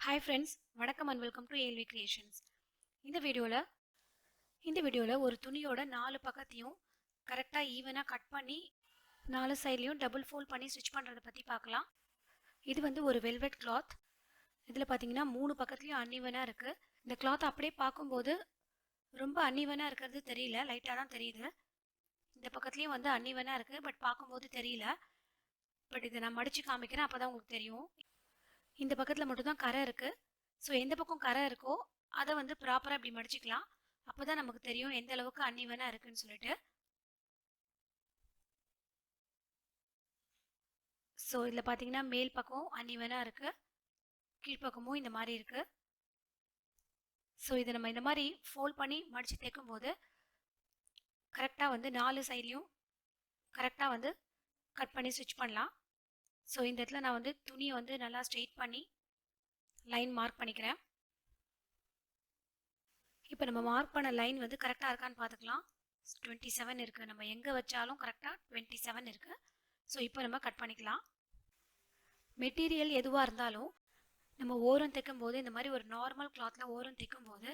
Hi friends, வணக்கம் and welcome to ALV creations. இந்த வீடியோவில் ஒரு துணியோட 4 பக்கத்தையும் கரெக்டாக ஈவனாக கட் பண்ணி 4 சைட்லையும் டபுள் ஃபோல்ட் பண்ணி ஸ்டிச் பண்ணுறதை பற்றி பார்க்கலாம். இது வந்து ஒரு வெல்வெட் கிளாத். இதில் பார்த்தீங்கன்னா 3 பக்கத்துலையும் அன்ஈவனாக இருக்குது. இந்த கிளாத் அப்படியே பார்க்கும்போது ரொம்ப அன்ஈவனாக இருக்கிறது தெரியல, லைட்டாக தான் தெரியுது. இந்த பக்கத்துலேயும் வந்து அன்ஈவனாக இருக்குது, பட் பார்க்கும்போது தெரியல. பட் இதை நான் மடித்து காமிக்கிறேன், அப்போ தான் உங்களுக்கு தெரியும். இந்த பக்கத்தில் மட்டும்தான் கரை இருக்குது. ஸோ எந்த பக்கம் கரை இருக்கோ அதை வந்து ப்ராப்பராக இப்படி மடிச்சுக்கலாம். அப்போ தான் நமக்கு தெரியும் எந்த அளவுக்கு அன்ஈவனாக இருக்குன்னு சொல்லிட்டு. ஸோ இதில் பார்த்தீங்கன்னா மேல் பக்கம் அன்ஈவனாக இருக்குது, கீழ்ப்பக்கமும் இந்த மாதிரி இருக்குது. ஸோ இதை நம்ம இந்த மாதிரி ஃபோல்ட் பண்ணி மடித்து தைக்கும் போது கரெக்டாக வந்து 4 சைட்லையும் கரெக்டாக வந்து கட் பண்ணி ஸ்டிச் பண்ணலாம். ஸோ இந்த இடத்துல நான் வந்து துணியை வந்து நல்லா ஸ்ட்ரெயிட் பண்ணி லைன் மார்க் பண்ணிக்கிறேன். இப்போ நம்ம மார்க் பண்ண லைன் வந்து கரெக்டாக இருக்கான்னு பார்த்துக்கலாம். 27 இருக்குது. நம்ம எங்கே வச்சாலும் கரெக்டாக 27 இருக்குது. ஸோ இப்போ நம்ம கட் பண்ணிக்கலாம். மெட்டீரியல் எதுவாக இருந்தாலும் நம்ம ஓரம் தைக்கும் போது இந்த மாதிரி ஒரு நார்மல் கிளாத்தில் ஓரம் தைக்கும் போது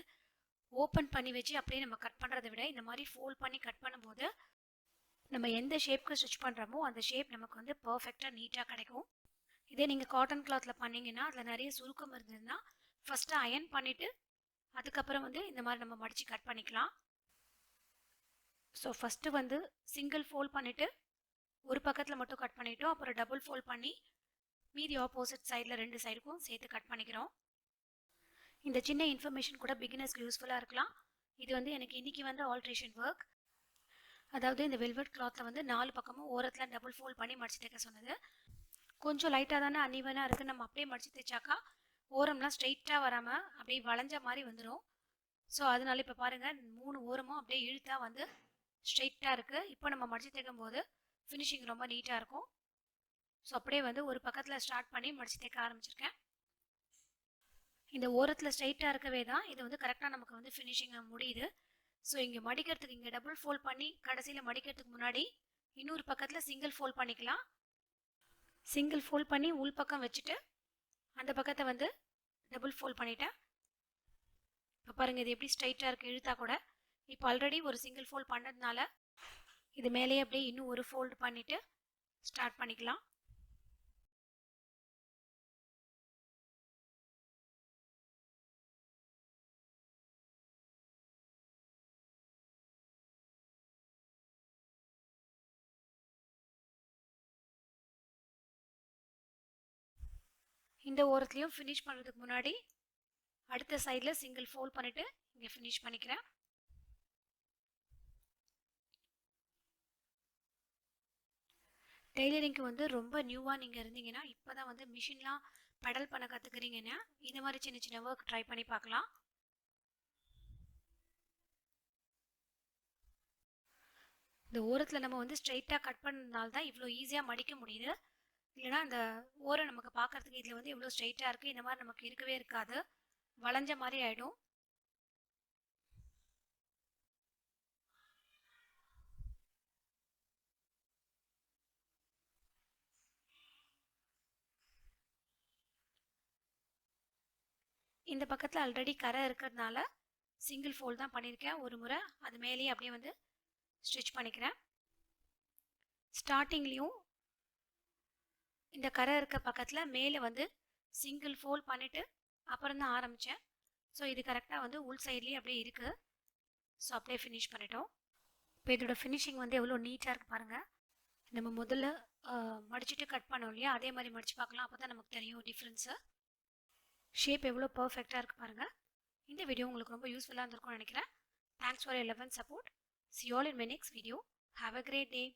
ஓப்பன் பண்ணி வச்சு அப்படியே நம்ம கட் பண்ணுறதை விட இந்த மாதிரி ஃபோல்ட் பண்ணி கட் பண்ணும்போது நம்ம எந்த ஷேப்க்கு ஸ்டிச் பண்ணுறோமோ அந்த ஷேப் நமக்கு வந்து பர்ஃபெக்டாக நீட்டாக கிடைக்கும். இதே நீங்கள் காட்டன் கிளாத்தில் பண்ணிங்கன்னா அதில் நிறைய சுருக்கம் இருந்ததுன்னா ஃபஸ்ட்டு அயன் பண்ணிவிட்டு அதுக்கப்புறம் வந்து இந்த மாதிரி நம்ம மடித்து கட் பண்ணிக்கலாம். ஸோ ஃபஸ்ட்டு வந்து சிங்கிள் ஃபோல்ட் பண்ணிவிட்டு ஒரு பக்கத்தில் மட்டும் கட் பண்ணிவிட்டோம். அப்புறம் டபுள் ஃபோல்ட் பண்ணி மீதி ஆப்போசிட் சைடில் 2 சைடுக்கும் சேர்த்து கட் பண்ணிக்கிறோம். இந்த சின்ன இன்ஃபர்மேஷன் கூட பிகினர்ஸ்க்கு யூஸ்ஃபுல்லாக இருக்கலாம். இது வந்து எனக்கு இன்றைக்கி வந்து ஆல்ட்ரேஷன் ஒர்க். அதாவது இந்த வெல்வெட் கிளாத்தில் வந்து 4 பக்கமும் ஓரத்தில் டபுள் ஃபோல்ட் பண்ணி மடித்து தைக்க சொன்னது. கொஞ்சம் லைட்டாக தானே அன்ஈவனாக இருக்குது, நம்ம அப்படியே மடித்து தைச்சாக்கா ஓரம்லாம் ஸ்ட்ரெயிட்டாக வராமல் அப்படியே வளைஞ்ச மாதிரி வந்துடும். ஸோ அதனால இப்போ பாருங்கள் 3 ஓரமும் அப்படியே இழுத்தா வந்து ஸ்ட்ரெயிட்டாக இருக்குது. இப்போ நம்ம மடித்து தைக்கும் போது ஃபினிஷிங் ரொம்ப நீட்டாக இருக்கும். ஸோ அப்படியே வந்து ஒரு பக்கத்தில் ஸ்டார்ட் பண்ணி மடித்து தைக்க ஆரம்பிச்சிருக்கேன். இந்த ஓரத்தில் ஸ்ட்ரெயிட்டாக இருக்கவே தான் இது வந்து கரெக்டாக நமக்கு வந்து ஃபினிஷிங்காக முடியுது. ஸோ இங்கே மடிக்கிறதுக்கு இங்கே டபுள் ஃபோல்ட் பண்ணி கடைசியில் மடிக்கிறதுக்கு முன்னாடி இன்னொரு பக்கத்தில் சிங்கிள் ஃபோல்ட் பண்ணிக்கலாம். சிங்கிள் ஃபோல்ட் பண்ணி உள் பக்கம் வச்சுட்டு அந்த பக்கத்தை வந்து டபுள் ஃபோல்ட் பண்ணிட்டேன். இப்போ பாருங்கள் இது எப்படி ஸ்ட்ரைட்டாக இருக்குது, இழுத்தா கூட. இப்போ ஆல்ரெடி ஒரு சிங்கிள் ஃபோல்ட் பண்ணதுனால இது மேலேயே அப்படியே இன்னும் ஒரு ஃபோல்டு பண்ணிவிட்டு ஸ்டார்ட் பண்ணிக்கலாம். இந்த ஓரத்துலையும் ஃபினிஷ் பண்ணுறதுக்கு முன்னாடி அடுத்த சைடில் சிங்கிள் ஃபோல்ட் பண்ணிவிட்டு இங்கே ஃபினிஷ் பண்ணிக்கிறேன். டெய்லரிங்க்கு வந்து ரொம்ப நியூவாக நீங்கள் இருந்தீங்கன்னா, இப்போ தான் வந்து மிஷின்லாம் பெடல் பண்ண கற்றுக்குறீங்கன்னா இந்த மாதிரி சின்ன சின்ன ஒர்க் ட்ரை பண்ணி பார்க்கலாம். இந்த ஓரத்தில் நம்ம வந்து ஸ்ட்ரெயிட்டாக கட் பண்ணதுனால தான் இவ்வளோ ஈஸியாக மடிக்க முடியுது. இல்லைனா அந்த ஓரம் நமக்கு பார்க்குறதுக்கு இதில் வந்து எவ்வளோ ஸ்ட்ரெயிட்டாக இருக்குது, இந்த மாதிரி நமக்கு இருக்கவே இருக்காது, வளைஞ்ச மாதிரி ஆகிடும். இந்த பக்கத்தில் ஆல்ரெடி கரை இருக்கிறதுனால சிங்கிள் ஃபோல்ட் தான் பண்ணியிருக்கேன். ஒரு முறை அது மேலேயே அப்படியே வந்து ஸ்டிச் பண்ணிக்கிறேன். ஸ்டார்டிங்லேயும் இந்த கரை இருக்க பக்கத்தில் மேலே வந்து சிங்கிள் ஃபோல்ட் பண்ணிவிட்டு அப்புறம் தான் ஆரம்பித்தேன். ஸோ இது கரெக்டாக வந்து உள் சைட்லேயே அப்படியே இருக்குது. ஸோ அப்படியே ஃபினிஷ் பண்ணிட்டோம். இப்போ இதோட ஃபினிஷிங் வந்து எவ்வளோ நீட்டாக இருக்குது பாருங்கள். நம்ம முதல்ல மடிச்சுட்டு கட் பண்ணோம் இல்லையா, அதே மாதிரி மடித்து பார்க்கலாம். அப்போ தான் நமக்கு தெரியும் டிஃப்ரென்ஸு. ஷேப் எவ்வளோ பர்ஃபெக்டாக இருக்குது பாருங்கள். இந்த வீடியோ உங்களுக்கு ரொம்ப யூஸ்ஃபுல்லாக இருந்திருக்கும்னு நினைக்கிறேன். Thanks for your love and support. See you all in my next video. Have a great day.